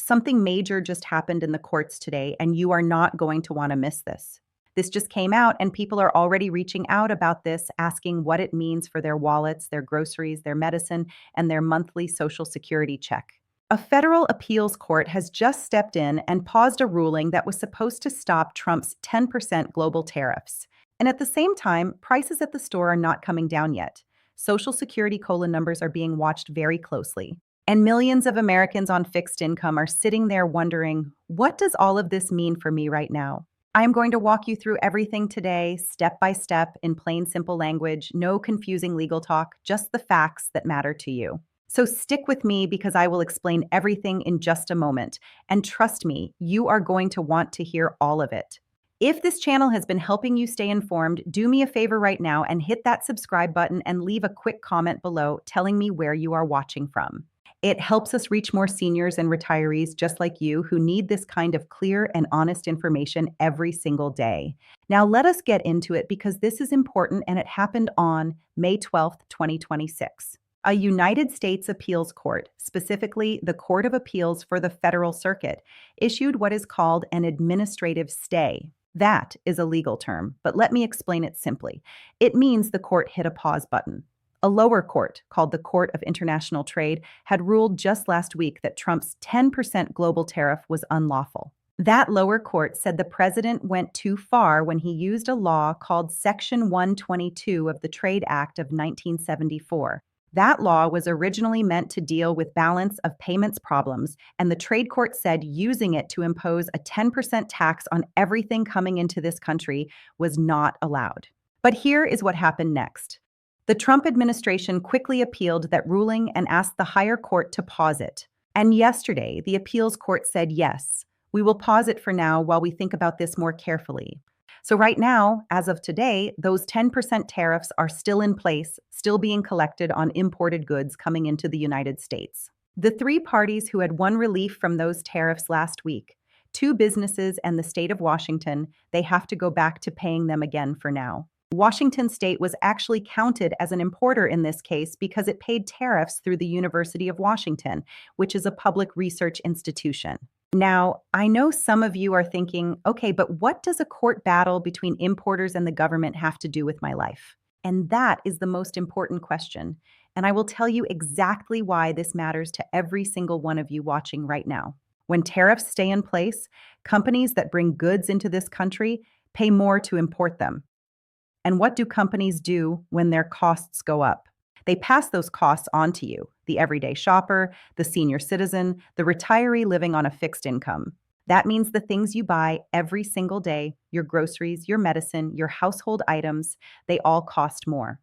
Something major just happened in the courts today, and you are not going to want to miss this. This just came out, and people are already reaching out about this, asking what it means for their wallets, their groceries, their medicine, and their monthly Social Security check. A federal appeals court has just stepped in and paused a ruling that was supposed to stop Trump's 10% global tariffs. And at the same time, prices at the store are not coming down yet. Social Security COLA numbers are being watched very closely. And millions of Americans on fixed income are sitting there wondering, what does all of this mean for me right now? I am going to walk you through everything today, step by step, in plain, simple language, no confusing legal talk, just the facts that matter to you. So stick with me because I will explain everything in just a moment. And trust me, you are going to want to hear all of it. If this channel has been helping you stay informed, do me a favor right now and hit that subscribe button and leave a quick comment below telling me where you are watching from. It helps us reach more seniors and retirees just like you who need this kind of clear and honest information every single day. Now let us get into it because this is important and it happened on May 12th, 2026. A United States appeals court, specifically the Court of Appeals for the Federal Circuit, issued what is called an administrative stay. That is a legal term, but let me explain it simply. It means the court hit a pause button. A lower court, called the Court of International Trade, had ruled just last week that Trump's 10% global tariff was unlawful. That lower court said the president went too far when he used a law called Section 122 of the Trade Act of 1974. That law was originally meant to deal with balance of payments problems, and the trade court said using it to impose a 10% tax on everything coming into this country was not allowed. But here is what happened next. The Trump administration quickly appealed that ruling and asked the higher court to pause it. And yesterday, the appeals court said, yes, we will pause it for now while we think about this more carefully. So right now, as of today, those 10% tariffs are still in place, still being collected on imported goods coming into the United States. The three parties who had won relief from those tariffs last week, two businesses and the state of Washington, they have to go back to paying them again for now. Washington State was actually counted as an importer in this case because it paid tariffs through the University of Washington, which is a public research institution. Now, I know some of you are thinking, okay, but what does a court battle between importers and the government have to do with my life? And that is the most important question. And I will tell you exactly why this matters to every single one of you watching right now. When tariffs stay in place, companies that bring goods into this country pay more to import them. And what do companies do when their costs go up? They pass those costs on to you, the everyday shopper, the senior citizen, the retiree living on a fixed income. That means the things you buy every single day, your groceries, your medicine, your household items, they all cost more.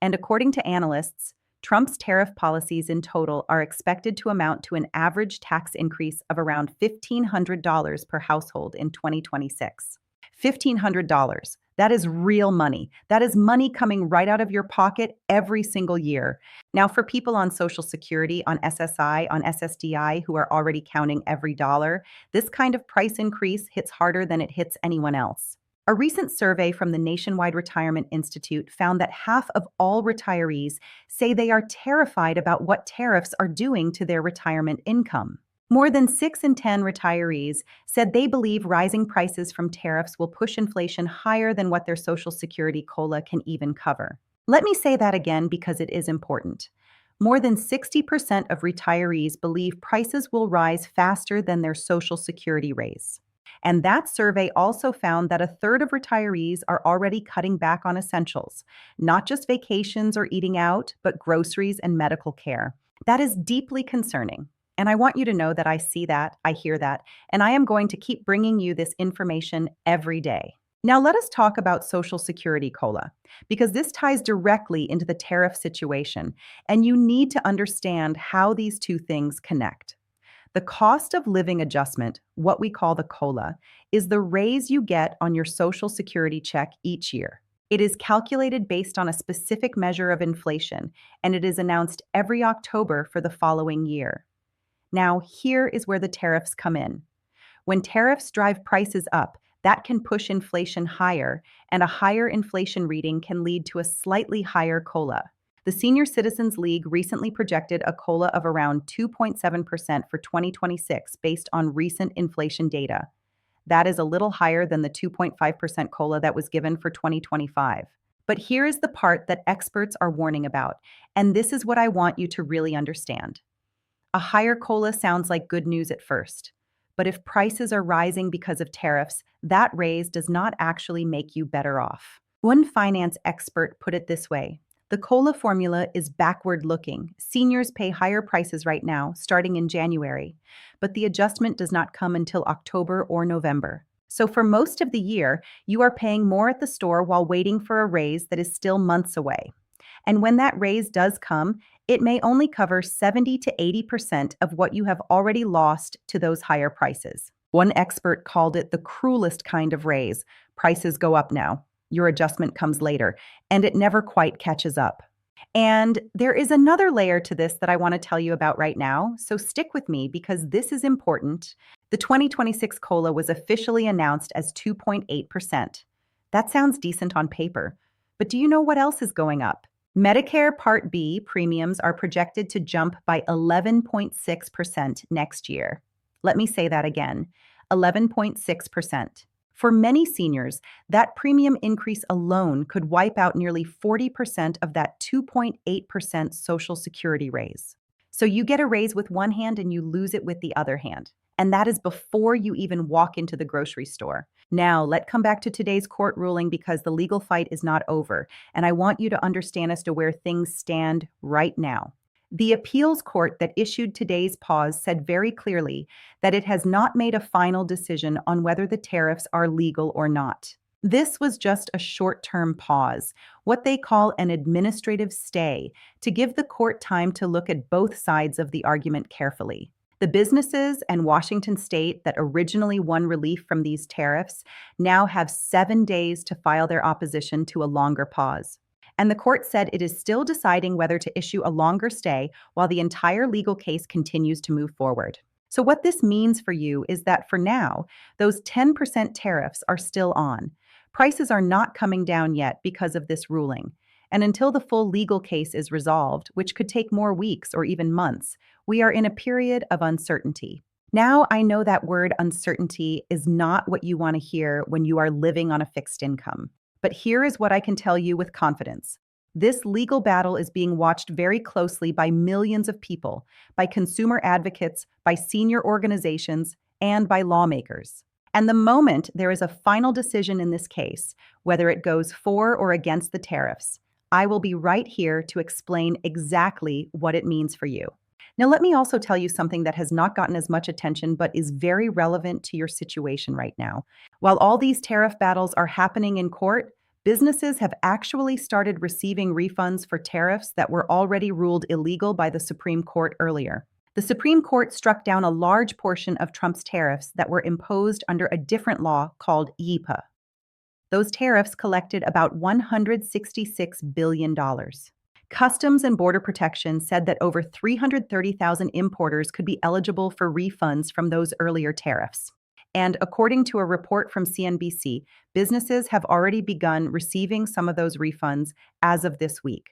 And according to analysts, Trump's tariff policies in total are expected to amount to an average tax increase of around $1,500 per household in 2026. $1,500. That is real money. That is money coming right out of your pocket every single year. Now, for people on Social Security, on SSI, on SSDI, who are already counting every dollar, this kind of price increase hits harder than it hits anyone else. A recent survey from the Nationwide Retirement Institute found that half of all retirees say they are terrified about what tariffs are doing to their retirement income. More than 6 in 10 retirees said they believe rising prices from tariffs will push inflation higher than what their Social Security COLA can even cover. Let me say that again because it is important. More than 60% of retirees believe prices will rise faster than their Social Security raise. And that survey also found that a third of retirees are already cutting back on essentials, not just vacations or eating out, but groceries and medical care. That is deeply concerning. And I want you to know that I see that, I hear that, and I am going to keep bringing you this information every day. Now let us talk about Social Security COLA, because this ties directly into the tariff situation, and you need to understand how these two things connect. The cost of living adjustment, what we call the COLA, is the raise you get on your Social Security check each year. It is calculated based on a specific measure of inflation, and it is announced every October for the following year. Now, here is where the tariffs come in. When tariffs drive prices up, that can push inflation higher, and a higher inflation reading can lead to a slightly higher COLA. The The Senior Citizens League recently projected a COLA of around 2.7% for 2026 based on recent inflation data. That is a little higher than the 2.5% COLA that was given for 2025. But here is the part that experts are warning about, and this is what I want you to really understand. A higher COLA sounds like good news at first, but if prices are rising because of tariffs, that raise does not actually make you better off. One finance expert put it this way: the COLA formula is backward looking. Seniors pay higher prices right now, starting in January, but the adjustment does not come until October or November. So for most of the year, you are paying more at the store while waiting for a raise that is still months away. And when that raise does come, it may only cover 70 to 80% of what you have already lost to those higher prices. One expert called it the cruelest kind of raise. Prices go up now. Your adjustment comes later, and it never quite catches up. And there is another layer to this that I want to tell you about right now, so stick with me because this is important. The 2026 COLA was officially announced as 2.8%. That sounds decent on paper, but do you know what else is going up? Medicare Part B premiums are projected to jump by 11.6% next year. Let me say that again, 11.6%. For many seniors, that premium increase alone could wipe out nearly 40% of that 2.8% Social Security raise. So you get a raise with one hand and you lose it with the other hand. And that is before you even walk into the grocery store. Now, let's come back to today's court ruling because the legal fight is not over, and I want you to understand as to where things stand right now. The appeals court that issued today's pause said very clearly that it has not made a final decision on whether the tariffs are legal or not. This was just a short-term pause, what they call an administrative stay, to give the court time to look at both sides of the argument carefully. The businesses and Washington state that originally won relief from these tariffs now have 7 days to file their opposition to a longer pause. And the court said it is still deciding whether to issue a longer stay while the entire legal case continues to move forward. So what this means for you is that for now, those 10% tariffs are still on. Prices are not coming down yet because of this ruling. And until the full legal case is resolved, which could take more weeks or even months, we are in a period of uncertainty. Now, I know that word uncertainty is not what you want to hear when you are living on a fixed income. But here is what I can tell you with confidence. This legal battle is being watched very closely by millions of people, by consumer advocates, by senior organizations, and by lawmakers. And the moment there is a final decision in this case, whether it goes for or against the tariffs, I will be right here to explain exactly what it means for you. Now, let me also tell you something that has not gotten as much attention but is very relevant to your situation right now. While all these tariff battles are happening in court, businesses have actually started receiving refunds for tariffs that were already ruled illegal by the Supreme Court earlier. The Supreme Court struck down a large portion of Trump's tariffs that were imposed under a different law called EPA. Those tariffs collected about $166 billion. Customs and Border Protection said that over 330,000 importers could be eligible for refunds from those earlier tariffs. And according to a report from CNBC, businesses have already begun receiving some of those refunds as of this week.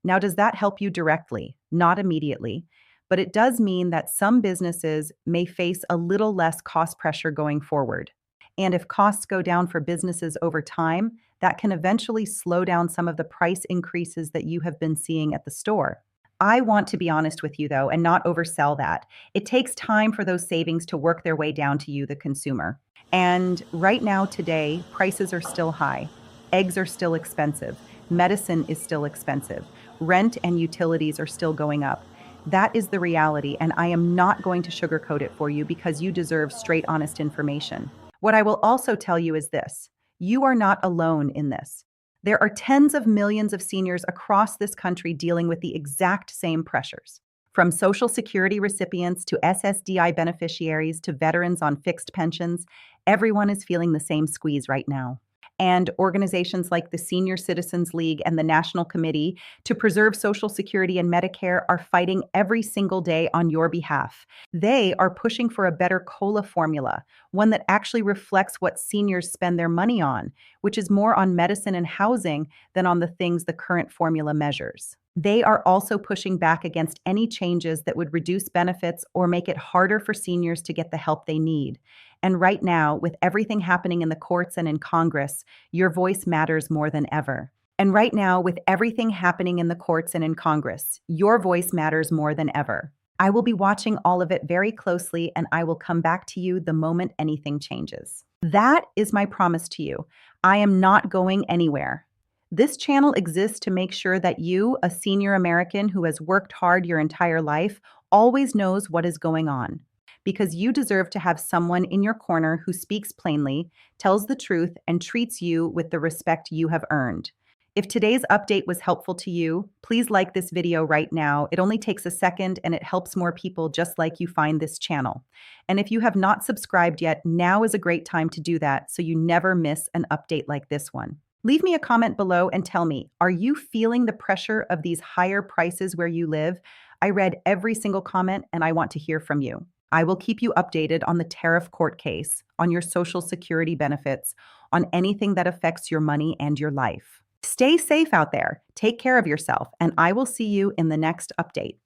Now, does that help you directly? Not immediately, but it does mean that some businesses may face a little less cost pressure going forward. And if costs go down for businesses over time, that can eventually slow down some of the price increases that you have been seeing at the store. I want to be honest with you, though, and not oversell that. It takes time for those savings to work their way down to you, the consumer. And right now, today, prices are still high. Eggs are still expensive. Medicine is still expensive. Rent and utilities are still going up. That is the reality, and I am not going to sugarcoat it for you because you deserve straight, honest information. What I will also tell you is this: you are not alone in this. There are tens of millions of seniors across this country dealing with the exact same pressures. From Social Security recipients to SSDI beneficiaries to veterans on fixed pensions, everyone is feeling the same squeeze right now. And organizations like the Senior Citizens League and the National Committee to Preserve Social Security and Medicare are fighting every single day on your behalf. They are pushing for a better COLA formula, one that actually reflects what seniors spend their money on, which is more on medicine and housing than on the things the current formula measures. They are also pushing back against any changes that would reduce benefits or make it harder for seniors to get the help they need. And right now, with everything happening in the courts and in Congress, your voice matters more than ever. And right now, with everything happening in the courts and in Congress, your voice matters more than ever. I will be watching all of it very closely, and I will come back to you the moment anything changes. That is my promise to you. I am not going anywhere. This channel exists to make sure that you, a senior American who has worked hard your entire life, always knows what is going on. Because you deserve to have someone in your corner who speaks plainly, tells the truth, and treats you with the respect you have earned. If today's update was helpful to you, please like this video right now. It only takes a second and it helps more people just like you find this channel. And if you have not subscribed yet, now is a great time to do that so you never miss an update like this one. Leave me a comment below and tell me, are you feeling the pressure of these higher prices where you live? I read every single comment and I want to hear from you. I will keep you updated on the tariff court case, on your Social Security benefits, on anything that affects your money and your life. Stay safe out there, take care of yourself, and I will see you in the next update.